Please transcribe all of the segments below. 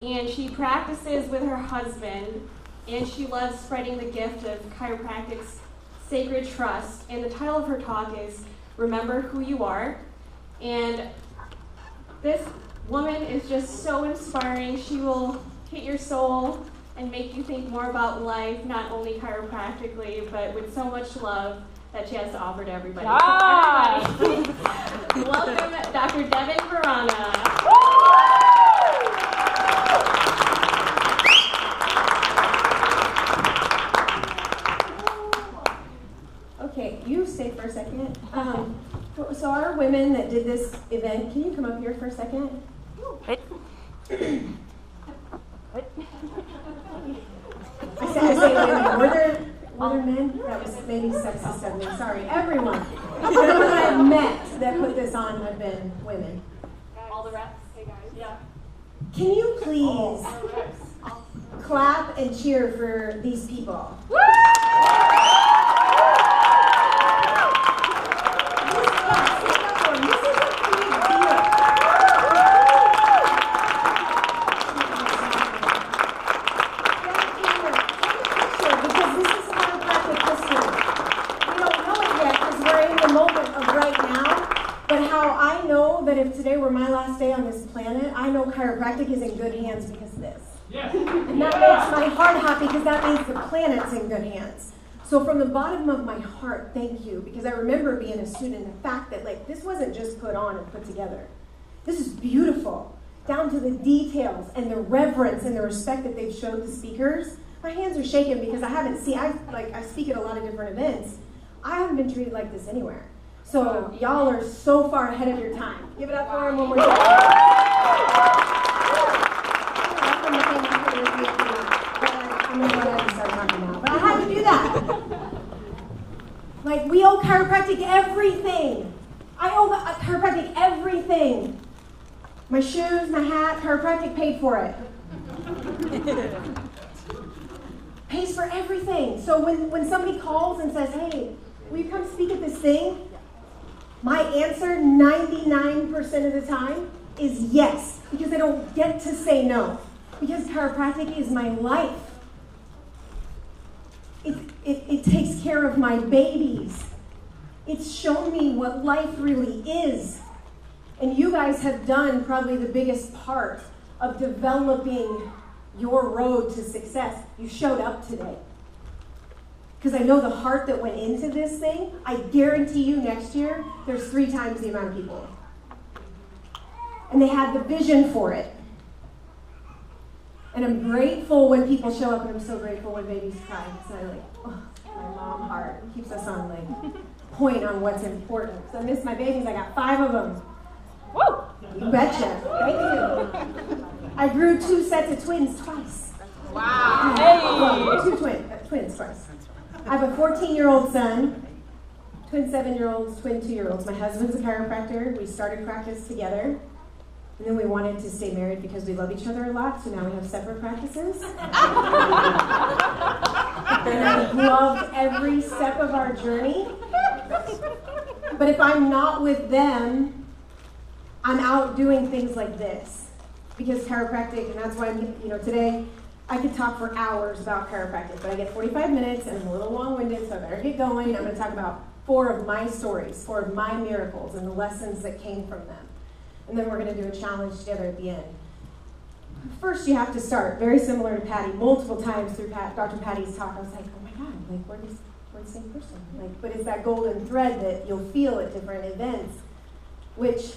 and she practices with her husband, and she loves spreading the gift of chiropractic's sacred trust. And the title of her talk is Remember Who You Are. And this woman is just so inspiring. She will hit your soul and make you think more about life, not only chiropractically, but with so much love that she has to offer to everybody. Yeah. So everybody, welcome Dr. Devin Verana. Okay, you stay for a second. So our women that did this event, can you come up here for a second? What? What? I say women. Were there men? That was maybe sexist of me. Sorry, everyone. Everyone I've met that put this on have been women. All the reps. Hey guys. Yeah. Can you please clap and cheer for these people? If today were my last day on this planet, I know chiropractic is in good hands because of this. Yes. And that makes my heart happy because that means the planet's in good hands. So from the bottom of my heart, thank you, because I remember being a student, the fact that this wasn't just put on and put together. This is beautiful, down to the details and the reverence and the respect that they've showed the speakers. My hands are shaking because I speak at a lot of different events. I haven't been treated like this anywhere. So y'all are so far ahead of your time. Give it up for them one more time. I'm going to go ahead and start talking now. But I had to do that. We owe chiropractic everything. I owe chiropractic everything. My shoes, my hat, chiropractic paid for it. Pays for everything. So when somebody calls and says, hey, will you come speak at this thing? My answer 99% of the time is yes, because I don't get to say no, because chiropractic is my life. It takes care of my babies. It's shown me what life really is. And you guys have done probably the biggest part of developing your road to success. You showed up today. Because I know the heart that went into this thing. I guarantee you next year, there's 3 times the amount of people. And they had the vision for it. And I'm grateful when people show up, and I'm so grateful when babies cry. So my mom heart keeps us on point on what's important. So I miss my babies. I got 5 of them. Woo! You betcha. Thank you. I grew 2 sets of twins twice. Wow. Hey. 2 twins twice. I have a 14-year-old son, twin 7-year-olds, twin 2-year-olds. My husband's a chiropractor. We started practice together. And then we wanted to stay married because we love each other a lot, so now we have separate practices. And I've loved every step of our journey. But if I'm not with them, I'm out doing things like this. Because chiropractic, and that's why today, I could talk for hours about chiropractic, but I get 45 minutes and I'm a little long-winded, so I better get going. I'm going to talk about 4 of my stories, 4 of my miracles, and the lessons that came from them. And then we're going to do a challenge together at the end. First, you have to start, very similar to Patty. Multiple times through Dr. Patty's talk, I was like, oh my God, we're the same person. But it's that golden thread that you'll feel at different events, which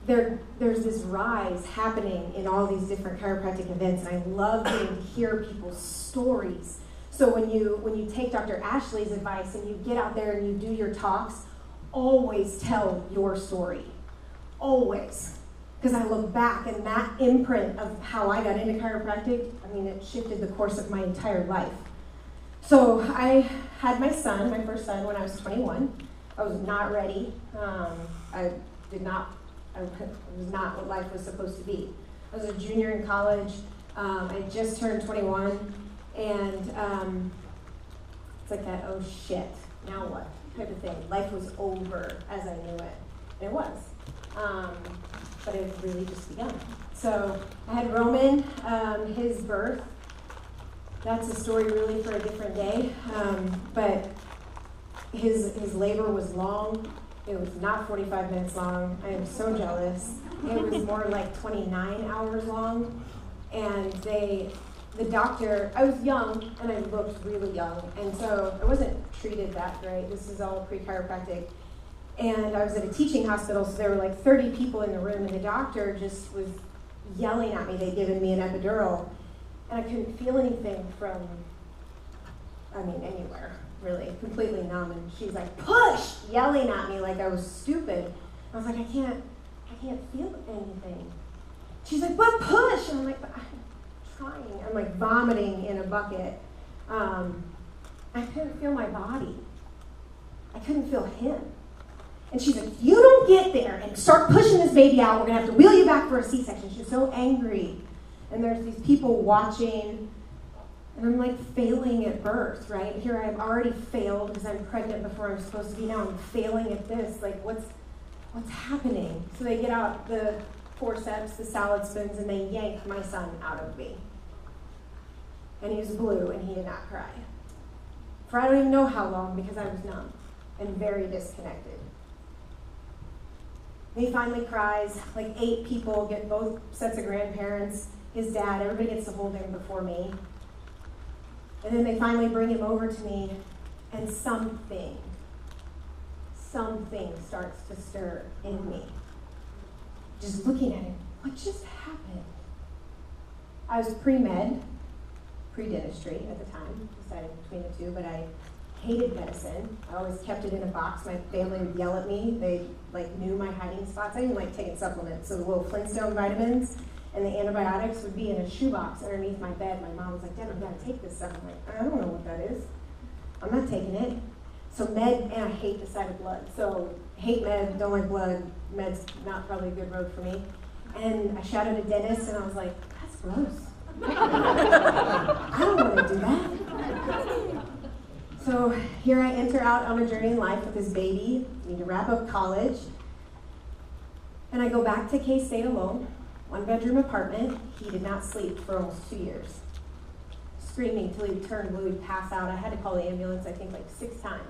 there's this rise happening in all these different chiropractic events, and I love getting to hear people's stories. So when you take Dr. Ashley's advice and you get out there and you do your talks, always tell your story. Always. Because I look back and that imprint of how I got into chiropractic, it shifted the course of my entire life. So I had my first son, when I was 21. I was not ready. It was not what life was supposed to be. I was a junior in college. I just turned 21. And it's like that, oh shit, now what type of thing. Life was over as I knew it. It was. But it had really just begun. So I had Roman, his birth. That's a story really for a different day. But his labor was long. It was not 45 minutes long. I am so jealous. It was more like 29 hours long. And the doctor, I was young and I looked really young. And so I wasn't treated that great. This is all pre-chiropractic. And I was at a teaching hospital, so there were like 30 people in the room, and the doctor just was yelling at me. They'd given me an epidural, and I couldn't feel anything from, anywhere, really, completely numb. And she's like, push, yelling at me like I was stupid. I was like, I can't feel anything. She's like, but push, and I'm like, I'm trying. I'm like vomiting in a bucket. I couldn't feel my body. I couldn't feel him. And she's like, you don't get there and start pushing this baby out. We're going to have to wheel you back for a C-section. She's so angry. And there's these people watching. And I'm like failing at birth, right? Here I've already failed because I'm pregnant before I'm supposed to be. Now I'm failing at this. Like, what's happening? So they get out the forceps, the salad spoons, and they yank my son out of me. And he was blue, and he did not cry. For I don't even know how long, because I was numb and very disconnected. He finally cries. Like 8 people get both sets of grandparents, his dad, everybody gets to hold him before me. And then they finally bring him over to me, and something starts to stir in me. Just looking at him, what just happened? I was pre-med, pre-dentistry at the time, decided between the two, but I hated medicine. I always kept it in a box. My family would yell at me. They knew my hiding spots. I didn't like taking supplements, so the little Flintstone vitamins and the antibiotics would be in a shoebox underneath my bed. My mom was like, Dad, I've got to take this stuff. I'm like, I don't know what that is. I'm not taking it. So med, and I hate the sight of blood. So hate med, don't like blood. Med's not probably a good road for me. And I shadowed a dentist, and I was like, that's gross. I don't want to do that. So here I enter out on a journey in life with this baby. I need to wrap up college. And I go back to K-State alone, 1-bedroom apartment. He did not sleep for almost 2 years. Screaming till he turned blue, he'd pass out. I had to call the ambulance, I think, like 6 times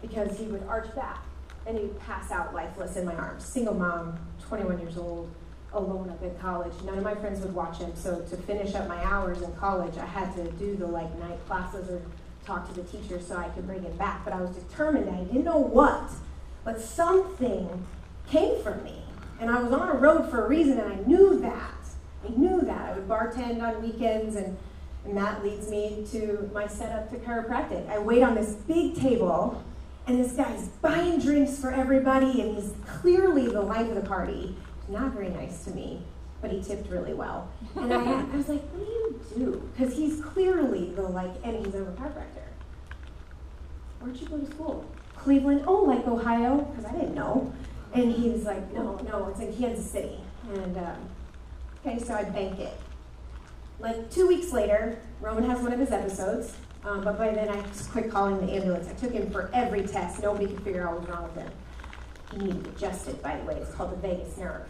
because he would arch back and he'd pass out lifeless in my arms. Single mom, 21 years old, alone up in college. None of my friends would watch him. So to finish up my hours in college, I had to do the night classes or talk to the teacher so I could bring him back. But I was determined. I didn't know what, but something came from me. And I was on a road for a reason, and I knew that. I would bartend on weekends, and that leads me to my setup to chiropractic. I wait on this big table, and this guy's buying drinks for everybody, and he's clearly the life of the party. He's not very nice to me, but he tipped really well. And I was like, what do you do? Because he's clearly and he's a chiropractor. Where'd you go to school? Cleveland. Oh, like Ohio? Because I didn't know. And he was like, no, it's like Kansas City. And, okay, so I bank it. 2 weeks later, Roman has one of his episodes, but by then I just quit calling the ambulance. I took him for every test. Nobody could figure out what was wrong with him. He needed adjusted, by the way. It's called the vagus nerve.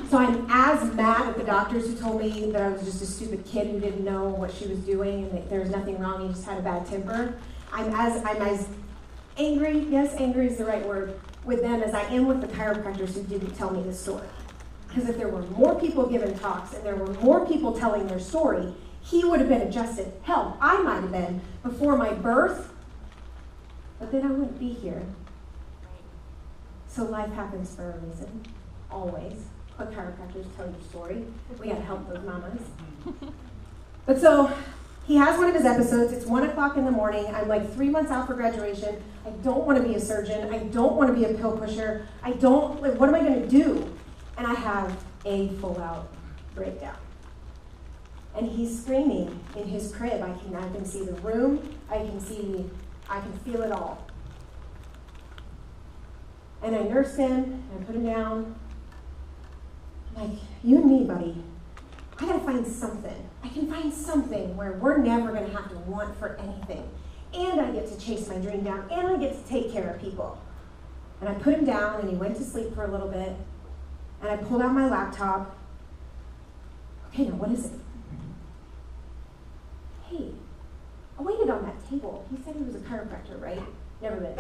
So I'm as mad at the doctors who told me that I was just a stupid kid who didn't know what she was doing and that there was nothing wrong, he just had a bad temper. I'm as angry, yes, angry is the right word, with them as I am with the chiropractors who didn't tell me the story. Because if there were more people giving talks and there were more people telling their story, he would have been adjusted. Hell, I might have been before my birth, but then I wouldn't be here. So life happens for a reason, always. Let chiropractors tell your story. We gotta help those mamas. But so, he has one of his episodes. It's 1 o'clock in the morning. I'm 3 months out for graduation. I don't want to be a surgeon. I don't want to be a pill pusher. What am I going to do? And I have a full-out breakdown. And he's screaming in his crib. I can see the room. I can feel it all. And I nursed him, and I put him down. I'm like, you and me, buddy. I gotta find something. I can find something where we're never gonna have to want for anything. And I get to chase my dream down, and I get to take care of people. And I put him down, and he went to sleep for a little bit. And I pulled out my laptop, Okay, now what is it? Hey, I waited on that table. He said he was a chiropractor, right? Never been.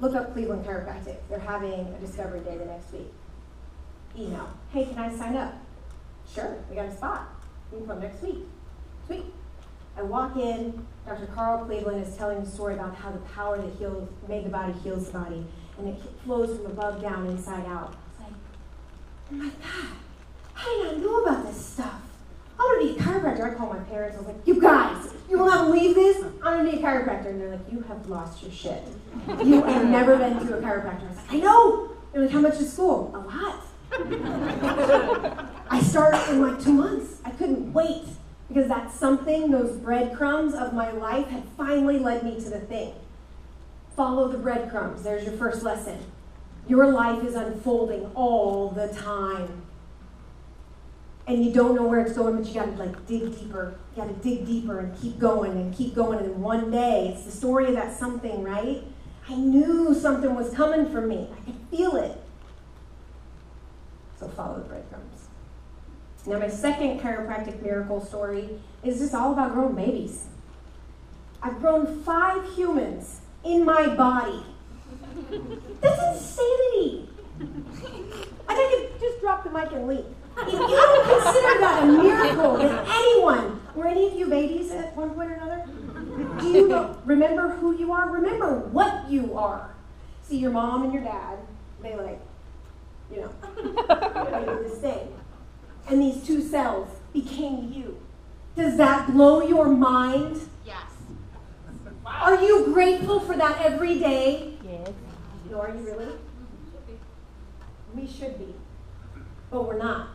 Look up Cleveland Chiropractic. They're having a discovery day the next week. Email. Hey, can I sign up? Sure, we got a spot. You can come next week. Sweet. I walk in, Dr. Carl Cleveland is telling the story about how the power that made the body heals the body, and it flows from above down, inside out. I was like, oh my God, I did not know about this stuff. I want to be a chiropractor. I called my parents. I was like, you guys, you will not believe this. I'm going to be a chiropractor. And they're like, you have lost your shit. You have never been to a chiropractor. I was like, I know. They're like, how much is school? A lot. I started in like 2 months. I couldn't wait because that's something, those breadcrumbs of my life had finally led me to the thing. Follow the breadcrumbs. There's your first lesson. Your life is unfolding all the time. And you don't know where it's going, but you gotta like dig deeper. You gotta dig deeper and keep going and keep going. And then one day, it's the story of that something, right? I knew something was coming for me. I could feel it. So follow the breadcrumbs. Now my second chiropractic miracle story is just all about growing babies. I've grown 5 humans in my body. That's insanity. I could just drop the mic and leave. If you don't consider that a miracle that anyone, were any of you babies at one point or another? Do you remember who you are? Remember what you are. See, your mom and your dad, they like, they did this thing. And these 2 cells became you. Does that blow your mind? Yes. Wow. Are you grateful for that every day? Yes. No, are you really? We should be. But we're not.